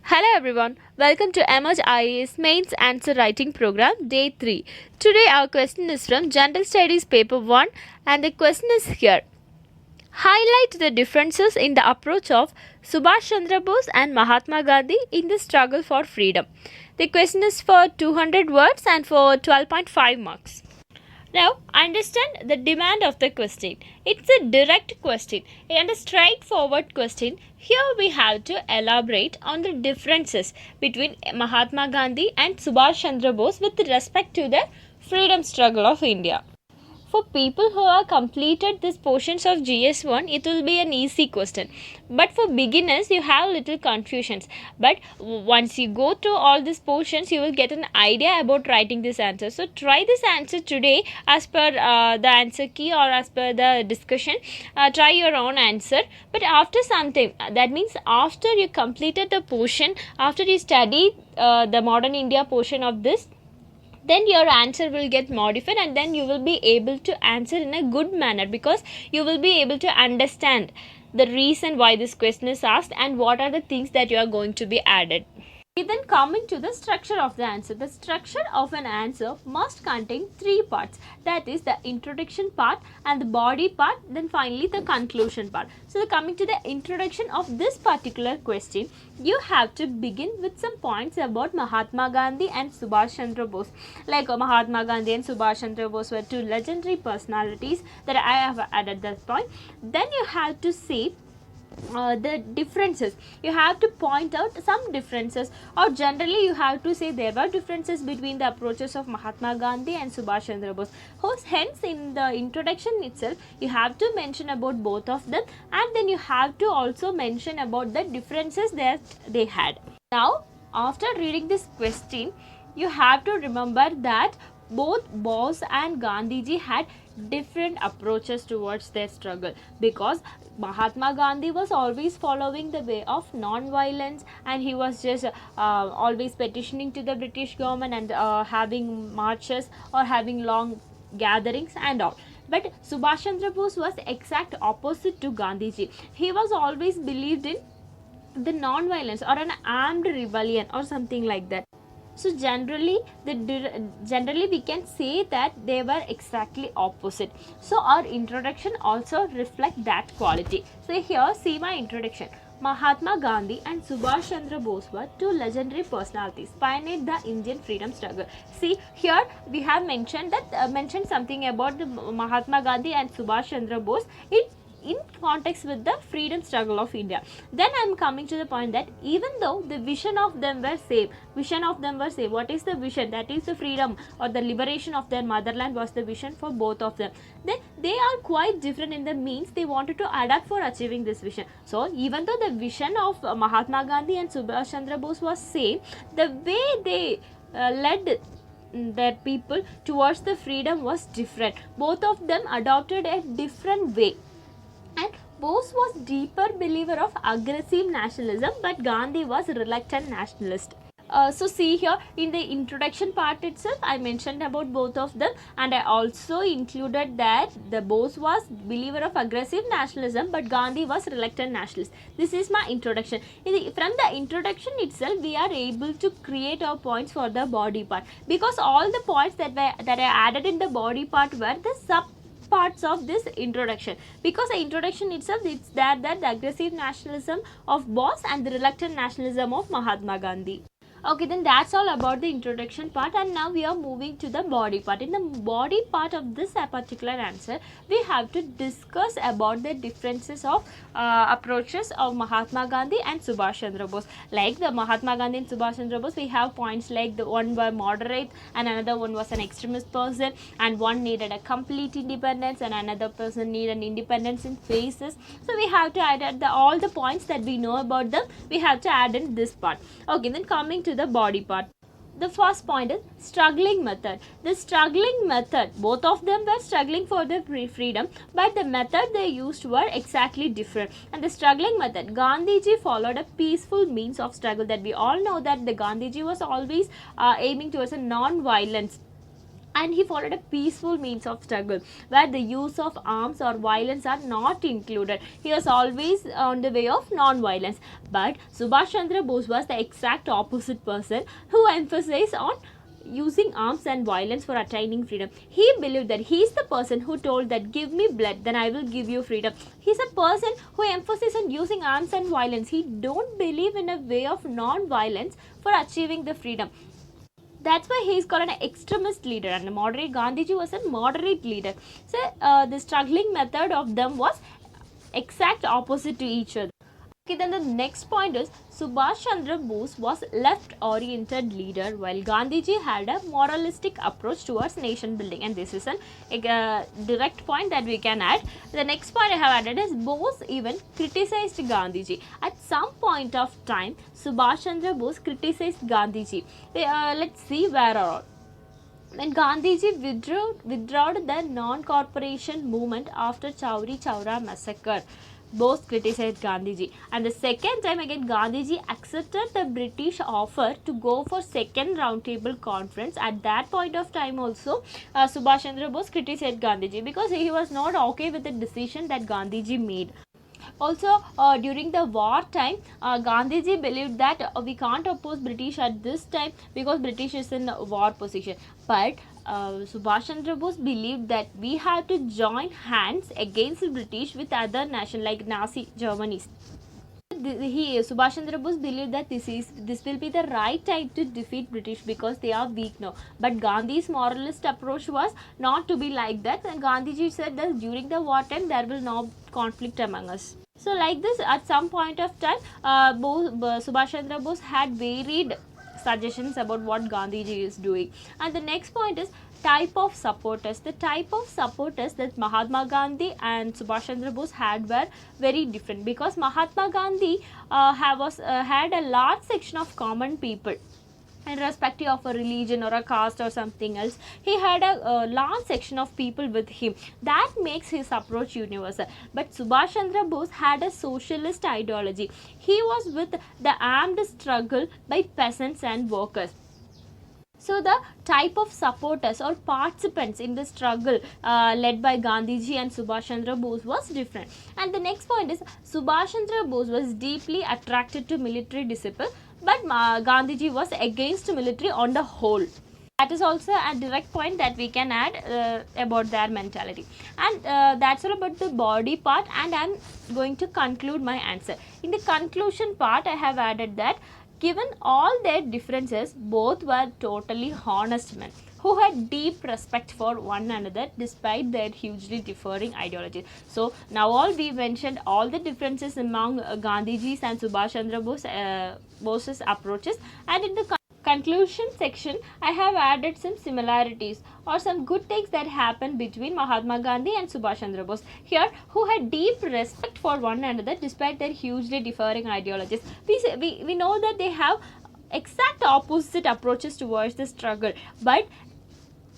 Hello everyone, welcome to emergeias Mains Answer Writing Program Day 3. Today our question is from General Studies Paper 1 and the question is here. Highlight the differences in the approach of Subhash Chandra Bose and Mahatma Gandhi in the struggle for freedom. The question is for 200 words and for 12.5 marks. Now, understand the demand of the question. It's a direct question and a straightforward question. Here we have to elaborate on the differences between Mahatma Gandhi and Subhash Chandra Bose with respect to the freedom struggle of India. For people who have completed these portions of GS1, it will be an easy question. But for beginners, you have little confusions. But once you go through all these portions, you will get an idea about writing this answer. So try this answer today as per the answer key or as per the discussion. Try your own answer. But after some time, that means after you completed the portion, after you study the modern India portion of this, then your answer will get modified and then you will be able to answer in a good manner because you will be able to understand the reason why this question is asked and what are the things that you are going to be added. We then coming to the structure of the answer. The structure of an answer must contain three parts. That is the introduction part and the body part, then finally the conclusion part. So coming to the introduction of this particular question, you have to begin with some points about Mahatma Gandhi and Subhash Chandra Bose. Like Mahatma Gandhi and Subhash Chandra Bose were two legendary personalities that I have added that point. Then you have to say the differences. You have to point out some differences, or generally you have to say there were differences between the approaches of Mahatma Gandhi and Subhash Chandra Bose. Hence in the introduction itself you have to mention about both of them, and then you have to also mention about the differences that they had. Now after reading this question, you have to remember that both Bose and Gandhiji had different approaches towards their struggle, because Mahatma Gandhi was always following the way of non-violence and he was just always petitioning to the British government and having marches or having long gatherings and all. But Subhash Chandra Bose was exact opposite to Gandhiji. He was always believed in the non-violence or an armed rebellion or something like that. So generally we can say that they were exactly opposite. So our introduction also reflect that quality. So here see my introduction. Mahatma Gandhi and Subhash Chandra Bose were two legendary personalities, pioneered the Indian freedom struggle. See here we have mentioned that mentioned something about the Mahatma Gandhi and Subhash Chandra Bose in context with the freedom struggle of India. Then I am coming to the point that even though the vision of them were same, what is the vision? That is the freedom or the liberation of their motherland was the vision for both of them. Then they are quite different in the means they wanted to adapt for achieving this vision. So even though the vision of Mahatma Gandhi and Subhash Chandra Bose was same, the way they led their people towards the freedom was different. Both of them adopted a different way. And Bose was deeper believer of aggressive nationalism, but Gandhi was reluctant nationalist. So see here in the introduction part itself I mentioned about both of them, and I also included that the Bose was believer of aggressive nationalism but Gandhi was reluctant nationalist. This is my introduction. From the introduction itself we are able to create our points for the body part, because all the points that I added in the body part were the sub parts of this introduction, because the introduction itself it's that the aggressive nationalism of Bose and the reluctant nationalism of Mahatma Gandhi. Okay, then that's all about the introduction part, and now we are moving to the body part. In the body part of this particular answer, we have to discuss about the differences of approaches of Mahatma Gandhi and Subhash Chandra Bose. Like the Mahatma Gandhi and Subhash Chandra Bose, we have points like the one were moderate and another one was an extremist person, and one needed a complete independence and another person needed an independence in phases. So we have to add all the points that we know about them, we have to add in this part. Okay, then coming to the body part. The first point is struggling method. The struggling method, both of them were struggling for their freedom, but the method they used were exactly different. And the struggling method, Gandhiji followed a peaceful means of struggle. That we all know that the Gandhiji was always aiming towards a non-violence and he followed a peaceful means of struggle where the use of arms or violence are not included. He was always on the way of non-violence. But Subhash Chandra Bose was the exact opposite person who emphasized on using arms and violence for attaining freedom. He believed that he is the person who told that give me blood, then I will give you freedom. He is a person who emphasizes on using arms and violence. He don't believe in a way of non-violence for achieving the freedom. That's why he is called an extremist leader, and a moderate Gandhiji was a moderate leader. So the struggling method of them was exact opposite to each other. Okay, then the next point is Subhash Chandra Bose was left-oriented leader while Gandhiji had a moralistic approach towards nation building, and this is a direct point that we can add. The next point I have added is Bose even criticized Gandhiji. At some point of time, Subhash Chandra Bose criticized Gandhiji. Let's see where all. When Gandhiji withdrew the non-cooperation movement after Chauri Chaura massacre, Bose criticized Gandhiji, and the second time again Gandhiji accepted the British offer to go for second roundtable conference. At that point of time also Subhash Chandra Bose criticized Gandhiji because he was not okay with the decision that Gandhiji made. Also during the war time, Gandhiji believed that we can't oppose British at this time because British is in war position. But Subhash Chandra Bose believed that we have to join hands against the British with other nations like Nazi Germany. Subhash Chandra Bose believed that this will be the right time to defeat British because they are weak now. But Gandhi's moralist approach was not to be like that, and Gandhiji said that during the wartime there will no conflict among us. So like this, at some point of time, Subhash Chandra Bose had varied suggestions about what Gandhiji is doing. And the next point is type of supporters. The type of supporters that Mahatma Gandhi and Subhash Chandra Bose had were very different, because Mahatma Gandhi had a large section of common people irrespective of a religion or a caste or something else. He had a large section of people with him. That makes his approach universal. But Subhash Chandra Bose had a socialist ideology. He was with the armed struggle by peasants and workers. So the type of supporters or participants in the struggle led by Gandhiji and Subhash Chandra Bose was different. And the next point is Subhash Chandra Bose was deeply attracted to military discipline, but Gandhiji was against military on the whole. That is also a direct point that we can add about their mentality. And that's all about the body part, and I am going to conclude my answer. In the conclusion part, I have added that given all their differences, both were totally honest men who had deep respect for one another despite their hugely differing ideologies. So now all we mentioned all the differences among Gandhiji's and Subhash Chandra Bose's approaches, and in the conclusion section I have added some similarities or some good things that happened between Mahatma Gandhi and Subhash Chandra Bose here, who had deep respect for one another despite their hugely differing ideologies. We know that they have exact opposite approaches towards the struggle, but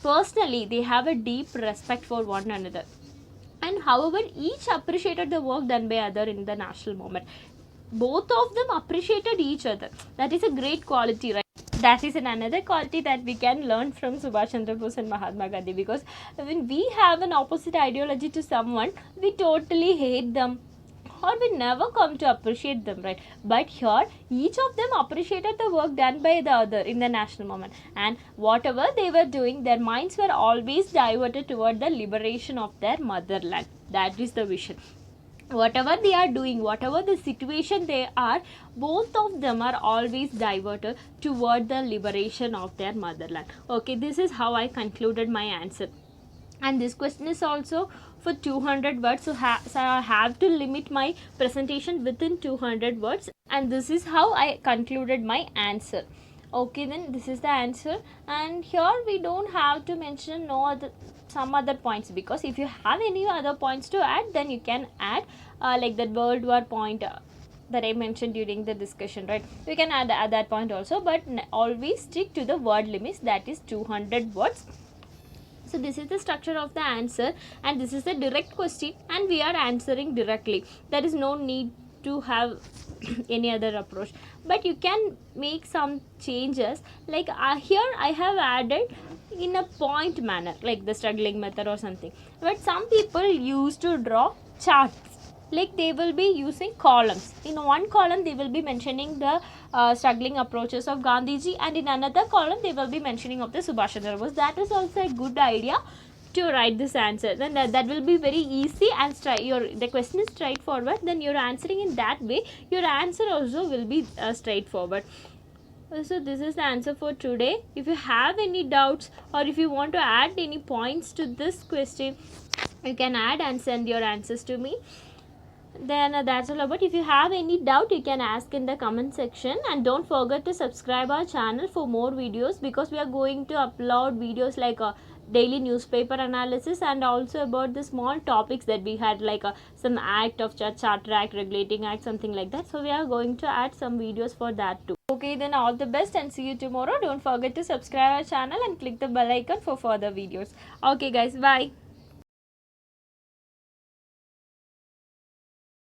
personally they have a deep respect for one another, and however each appreciated the work done by other in the national movement. Both of them appreciated each other. That is a great quality, right? That is another quality that we can learn from Subhash Chandra Bose and Mahatma Gandhi, because when we have an opposite ideology to someone, we totally hate them or we never come to appreciate them, right? But here each of them appreciated the work done by the other in the national movement, and whatever they were doing, their minds were always diverted toward the liberation of their motherland. That is the vision. Whatever they are doing, whatever the situation they are, both of them are always diverted toward the liberation of their motherland. Okay, this is how I concluded my answer. And this question is also for 200 words, so I have to limit my presentation within 200 words, and this is how I concluded my answer. Okay, then this is the answer, and here we don't have to mention some other points, because if you have any other points to add, then you can add like that World War point that I mentioned during the discussion, right? You can add that point also, but always stick to the word limits, that is 200 words. So this is the structure of the answer, and this is the direct question, and we are answering directly. There is no need to have any other approach, but you can make some changes, like here I have added in a point manner, like the struggling method or something. But some people used to draw charts, like they will be using columns. In one column they will be mentioning the struggling approaches of Gandhiji, and in another column they will be mentioning of the Subhash Chandra Bose. That is also a good idea to write this answer. Then that will be very easy, and the question is straightforward, then you're answering in that way, your answer also will be straightforward. So this is the answer for today. If you have any doubts, or if you want to add any points to this question, you can add and send your answers to me. Then that's all about. If you have any doubt, you can ask in the comment section, and don't forget to subscribe our channel for more videos, because we are going to upload videos like daily newspaper analysis, and also about the small topics that we had, like some act of charter act, regulating act, something like that. So we are going to add some videos for that too. Okay, then all the best and see you tomorrow. Don't forget to subscribe our channel and click the bell icon for further videos. Okay guys, bye.